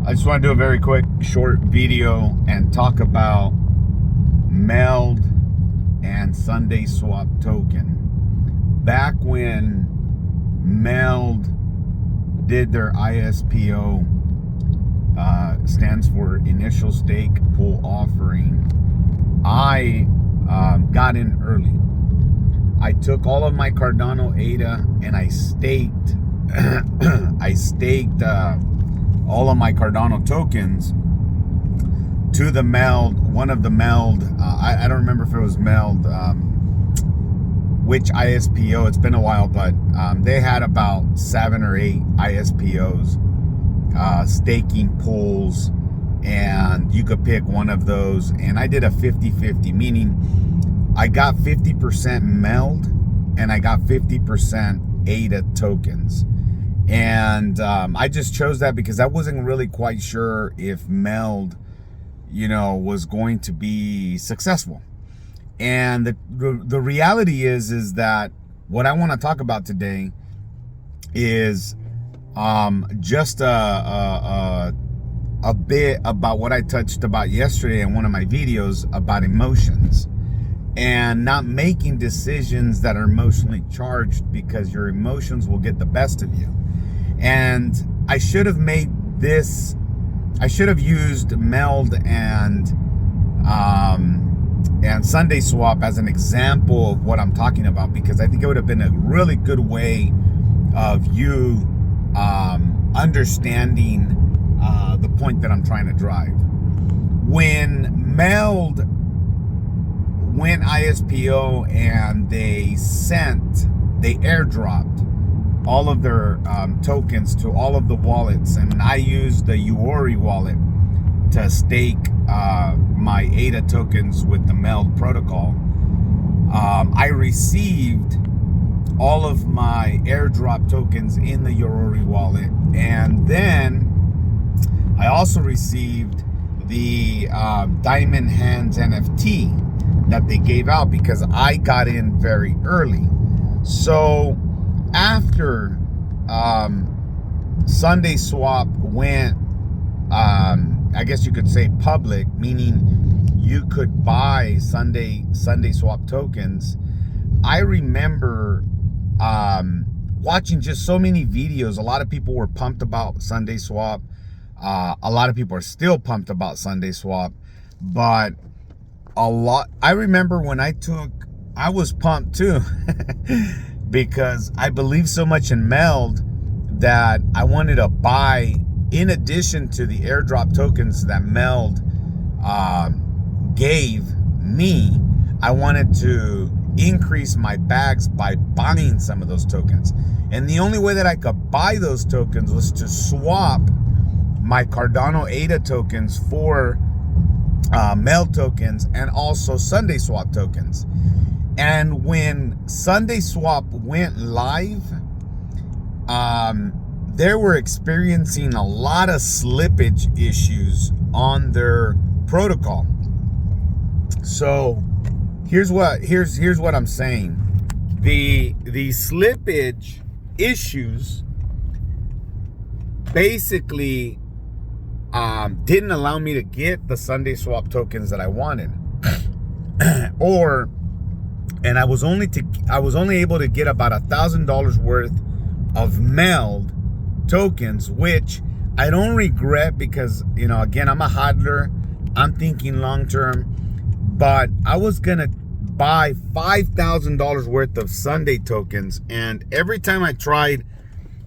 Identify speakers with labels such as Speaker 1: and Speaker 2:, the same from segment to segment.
Speaker 1: I just want to do a very quick short video and talk about Meld and Sunday Swap Token. Back when Meld did their ISPO, stands for Initial Stake Pool Offering, I got in early. I took all of my Cardano ADA and I staked all of my Cardano tokens to the Meld, one of the Meld, I don't remember if it was Meld, which ISPO, it's been a while, but they had about 7 or 8 ISPOs, staking pools, and you could pick one of those, and I did a 50-50, meaning I got 50% Meld and I got 50% ADA tokens. And I just chose that because I wasn't really quite sure if Meld, was going to be successful. And the reality is that what I want to talk about today is just a bit about what I touched about yesterday in one of my videos about emotions and not making decisions that are emotionally charged, because your emotions will get the best of you. And I should have used Meld and Sunday Swap as an example of what I'm talking about, because I think it would have been a really good way of you understanding the point that I'm trying to drive. When Meld went ISPO and they airdropped all of their tokens to all of the wallets, and I used the Uori wallet to stake my ADA tokens with the Meld protocol. I received all of my airdrop tokens in the Uori wallet, and then I also received the Diamond Hands NFT that they gave out because I got in very early. So after Sunday Swap went, I guess you could say public, meaning you could buy Sunday Swap tokens, I remember watching just so many videos. A lot of people were pumped about Sunday Swap. A lot of people are still pumped about Sunday Swap, but I remember when I was pumped too because I believe so much in Meld that I wanted to buy, in addition to the airdrop tokens that Meld gave me, I wanted to increase my bags by buying some of those tokens. And the only way that I could buy those tokens was to swap my Cardano ADA tokens for Meld tokens and also Sunday Swap tokens. And when Sunday Swap went live, they were experiencing a lot of slippage issues on their protocol. So here's what I'm saying. The slippage issues basically didn't allow me to get the Sunday Swap tokens that I wanted. And I was only able to get about $1,000 worth of Meld tokens, which I don't regret because, again, I'm a hodler. I'm thinking long term, but I was gonna buy $5,000 worth of Sunday tokens, and every time I tried,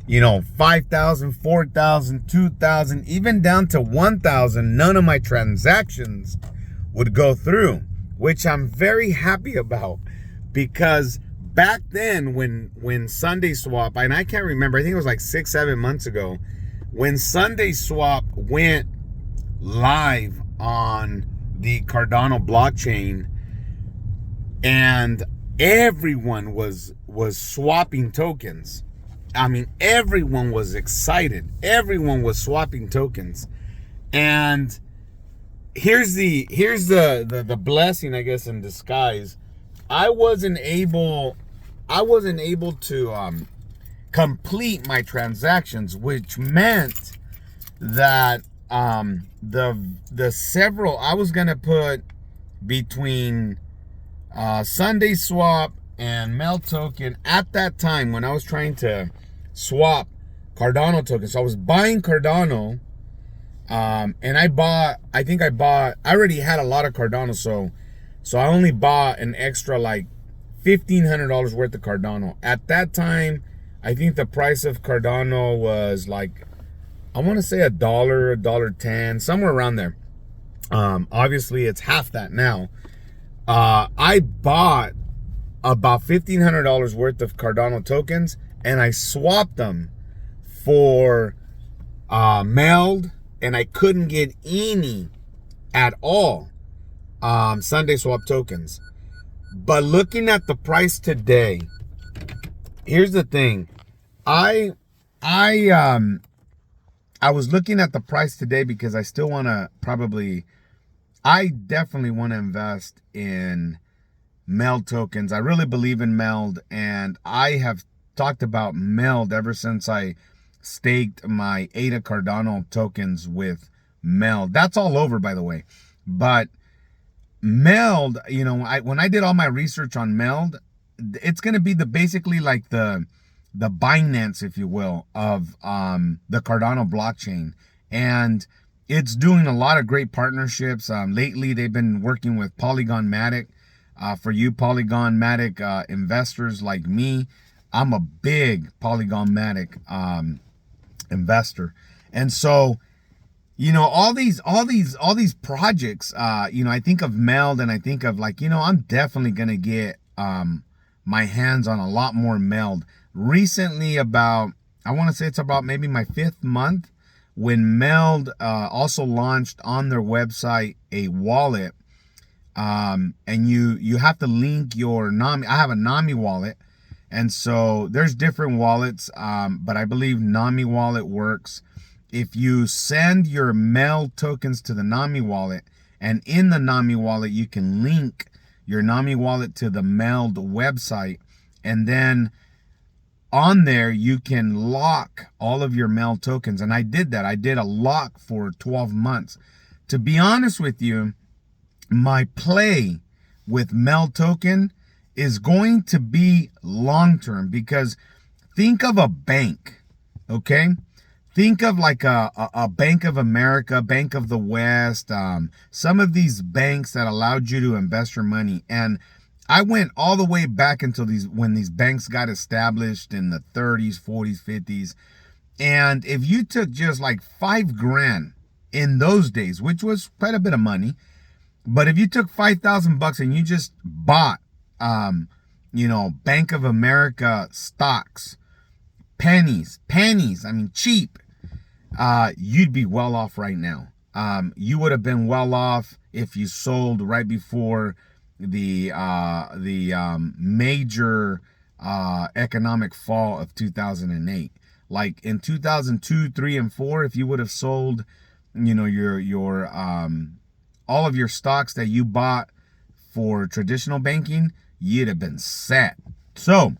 Speaker 1: 5,000, 4,000, 2,000, even down to 1,000, none of my transactions would go through, which I'm very happy about. Because back then when Sunday Swap, and I can't remember, I think it was like 6-7 months ago, when Sunday Swap went live on the Cardano blockchain and everyone was swapping tokens. I mean, everyone was excited. Everyone was swapping tokens. And here's the blessing, I guess, in disguise. I wasn't able to complete my transactions, which meant that the several I was gonna put between Sunday Swap and Meld Token at that time when I was trying to swap Cardano tokens. So I was buying Cardano, and I already had a lot of Cardano, so I only bought an extra like $1,500 worth of Cardano. At that time, I think the price of Cardano was like, I want to say $1.10, somewhere around there. Obviously it's half that now. I bought about $1,500 worth of Cardano tokens, and I swapped them for Meld, and I couldn't get any at all Sunday Swap tokens. But looking at the price today, here's the thing. I was looking at the price today because I still want to I definitely want to invest in Meld tokens. I really believe in Meld, and I have talked about Meld ever since I staked my ADA Cardano tokens with Meld. That's all over, by the way. But Meld, you know, when I did all my research on Meld, it's going to be basically like the Binance, if you will, of the Cardano blockchain. And it's doing a lot of great partnerships. Lately, they've been working with Polygon Matic. For you Polygon Matic investors like me, I'm a big Polygon Matic investor. And so, you know, all these projects, you know, I think of Meld, and I think of like, you know, I'm definitely going to get my hands on a lot more Meld. Recently, I want to say it's about maybe my 5th month, when Meld also launched on their website a wallet, and you have to link your NAMI. I have a NAMI wallet, and so there's different wallets, but I believe NAMI wallet works. If you send your Meld tokens to the NAMI wallet, and in the NAMI wallet you can link your NAMI wallet to the Meld website, and then on there you can lock all of your Meld tokens. And I did that. I did a lock for 12 months. To be honest with you, my play with Meld Token is going to be long-term, because think of a bank, okay? Think of like a Bank of America, Bank of the West, some of these banks that allowed you to invest your money. And I went all the way back until when these banks got established in the 30s, 40s, 50s. And if you took just like $5,000 in those days, which was quite a bit of money, but if you took $5,000 and you just bought, you know, Bank of America stocks, pennies, I mean, cheap, you'd be well off right now. You would have been well off if you sold right before the major economic fall of 2008. Like in 2002, 3, and 4, if you would have sold, you know, your all of your stocks that you bought for traditional banking, you'd have been set. So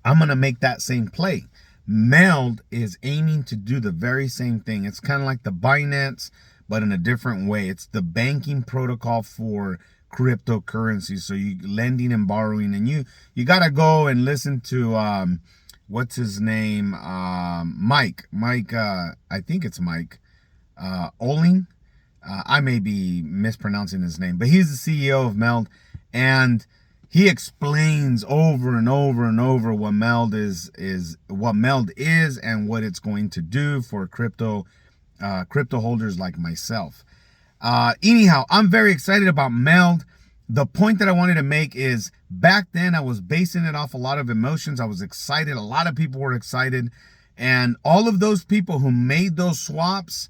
Speaker 1: I'm gonna make that same play. Meld is aiming to do the very same thing. It's kind of like the Binance, but in a different way. It's the banking protocol for cryptocurrency. So you lending and borrowing, and you gotta go and listen to what's his name, Mike, I think it's Mike Oling. I may be mispronouncing his name, but he's the CEO of Meld, and he explains over and over and over what Meld is and what it's going to do for crypto holders like myself. Anyhow, I'm very excited about Meld. The point that I wanted to make is, back then I was basing it off a lot of emotions. I was excited. A lot of people were excited, and all of those people who made those swaps,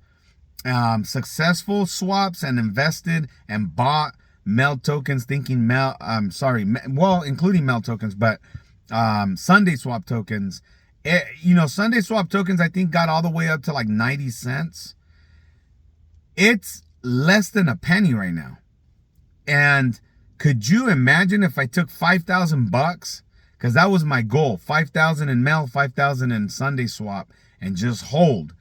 Speaker 1: successful swaps, and invested and bought Meld tokens, thinking including Meld tokens, but Sunday Swap tokens. You know, Sunday Swap tokens, I think, got all the way up to like 90 cents. It's less than a penny right now. And could you imagine if I took $5,000, because that was my goal, 5,000 in Meld, 5,000 in Sunday Swap, and just hold?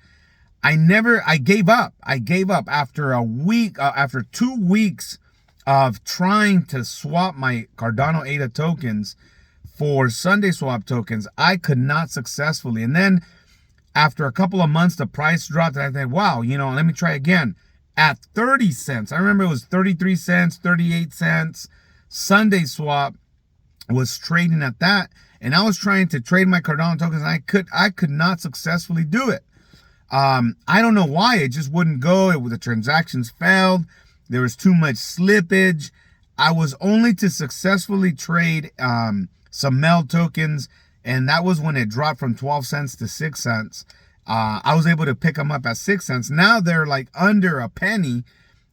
Speaker 1: I gave up. I gave up after a week, after 2 weeks of trying to swap my Cardano ADA tokens for Sunday swap tokens. I could not successfully. And then after a couple of months, the price dropped, and I thought, wow, let me try again at 30 cents. I remember it was 33 cents, 38 cents. Sunday swap was trading at that, and I was trying to trade my Cardano tokens, and I could not successfully do it. I don't know why. It just wouldn't go. The transactions failed. There was too much slippage. I was only to successfully trade some Meld tokens, and that was when it dropped from 12 cents to 6 cents. I was able to pick them up at 6 cents. Now they're like under a penny,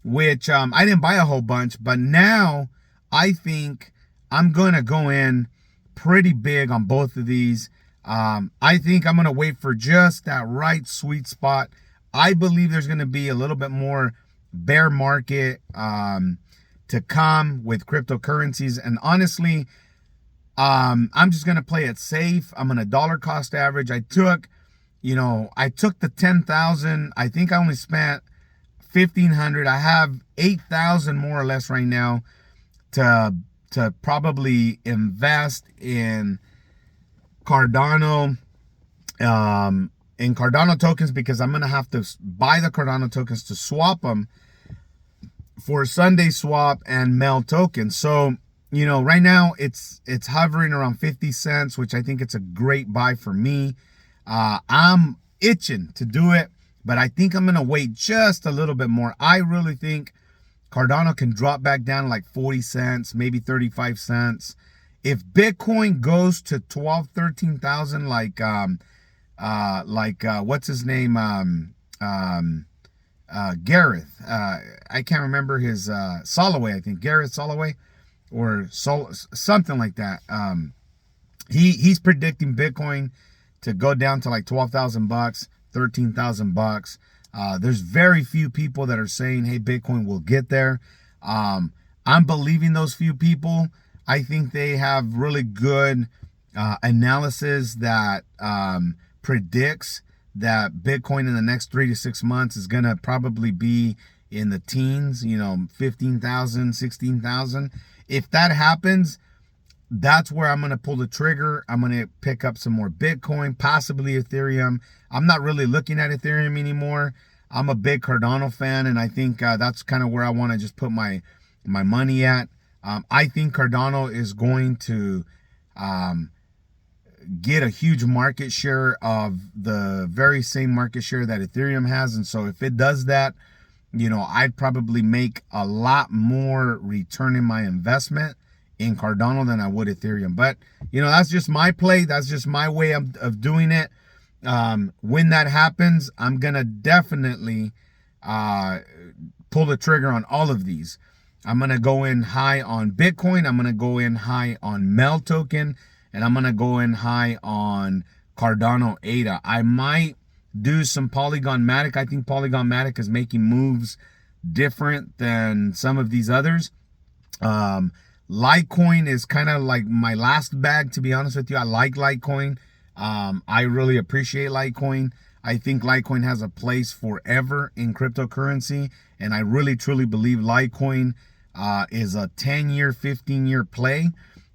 Speaker 1: which I didn't buy a whole bunch, but now I think I'm going to go in pretty big on both of these. I think I'm going to wait for just that right sweet spot. I believe there's going to be a little bit more bear market to come with cryptocurrencies. And honestly, I'm just going to play it safe. I'm going to dollar cost average. I took the 10,000. I think I only spent 1,500. I have 8,000 more or less right now to probably invest in Cardano, tokens, because I'm going to have to buy the Cardano tokens to swap them for Sunday swap and Meld tokens. So, right now it's hovering around 50 cents, which I think it's a great buy for me. I'm itching to do it, but I think I'm going to wait just a little bit more. I really think Cardano can drop back down like 40 cents, maybe 35 cents. If Bitcoin goes to 12, 13,000, like what's his name? Gareth. I can't remember his, Soloway, I think. Gareth Soloway or something like that. He's predicting Bitcoin to go down to like 12,000 bucks, 13,000 bucks. There's very few people that are saying, hey, Bitcoin will get there. I'm believing those few people. I think they have really good analysis that predicts that Bitcoin in the next 3 to 6 months is going to probably be in the teens, 15,000, 16,000. If that happens, that's where I'm going to pull the trigger. I'm going to pick up some more Bitcoin, possibly Ethereum. I'm not really looking at Ethereum anymore. I'm a big Cardano fan, and I think that's kind of where I want to just put my money at. I think Cardano is going to get a huge market share of the very same market share that Ethereum has. And so if it does that, I'd probably make a lot more return in my investment in Cardano than I would Ethereum. But, that's just my play. That's just my way of doing it. When that happens, I'm going to definitely pull the trigger on all of these. I'm going to go in high on Bitcoin. I'm going to go in high on Meld Token. And I'm going to go in high on Cardano ADA. I might do some Polygon Matic. I think Polygon Matic is making moves different than some of these others. Litecoin is kind of like my last bag, to be honest with you. I like Litecoin. I really appreciate Litecoin. I think Litecoin has a place forever in cryptocurrency. And I really, truly believe Litecoin is a 10-year, 15-year play.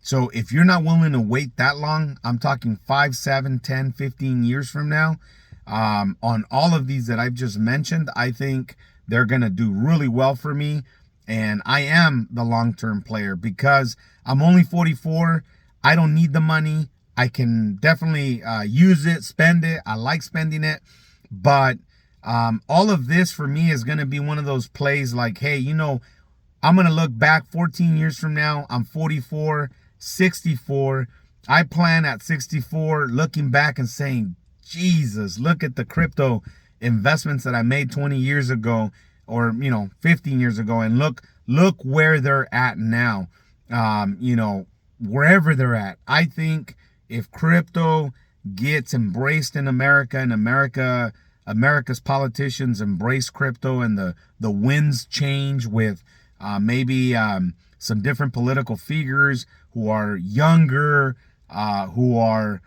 Speaker 1: So if you're not willing to wait that long, I'm talking 5, 7, 10, 15 years from now, on all of these that I've just mentioned, I think they're going to do really well for me. And I am the long-term player because I'm only 44. I don't need the money. I can definitely use it, spend it. I like spending it. But all of this for me is going to be one of those plays like, hey, I'm going to look back 14 years from now. I'm 44. 64. I plan at 64 looking back and saying, Jesus, look at the crypto investments that I made 20 years ago or 15 years ago, and look where they're at now. Wherever they're at. I think if crypto gets embraced in America, and America's politicians embrace crypto, and the winds change with maybe some different political figures who are younger, who are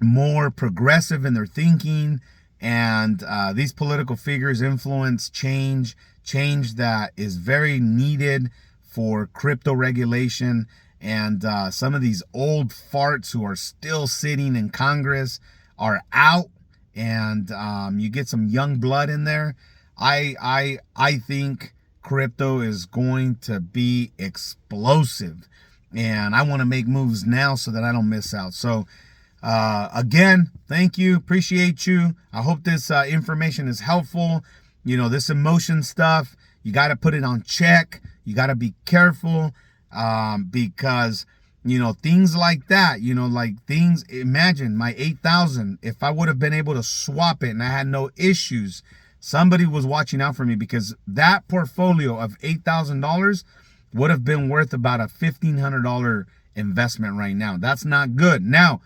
Speaker 1: more progressive in their thinking, And these political figures influence change that is very needed for crypto regulation. And some of these old farts who are still sitting in Congress are out, and you get some young blood in there. I think crypto is going to be explosive, and I want to make moves now so that I don't miss out. So again, thank you, appreciate you. I hope this information is helpful. You know, this emotion stuff, you got to put it on check. You got to be careful, because you know, things like that, you know, like things, imagine my 8,000, if I would have been able to swap it and I had no issues, somebody was watching out for me, because that portfolio of $8,000 would have been worth about a $1,500 investment right now. That's not good. Now,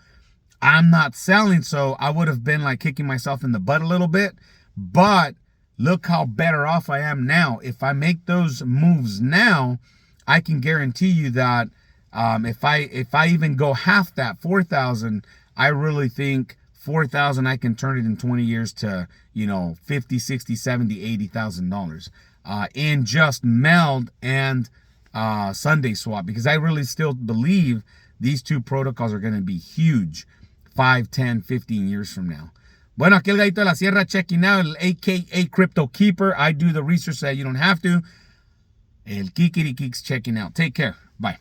Speaker 1: I'm not selling, so I would have been like kicking myself in the butt a little bit, but look how better off I am now. If I make those moves now, I can guarantee you that if I even go half that, 4,000, I really think 4,000, I can turn it in 20 years to, you know, 50, 60, 70, $80,000 in just Meld and Sunday Swap, because I really still believe these two protocols are going to be huge 5, 10, 15 years from now. Bueno, aquí el Gallito de la Sierra checking out, el AKA Crypto Keeper. I do the research so that you don't have to. El Kikiri Geeks checking out. Take care. Bye.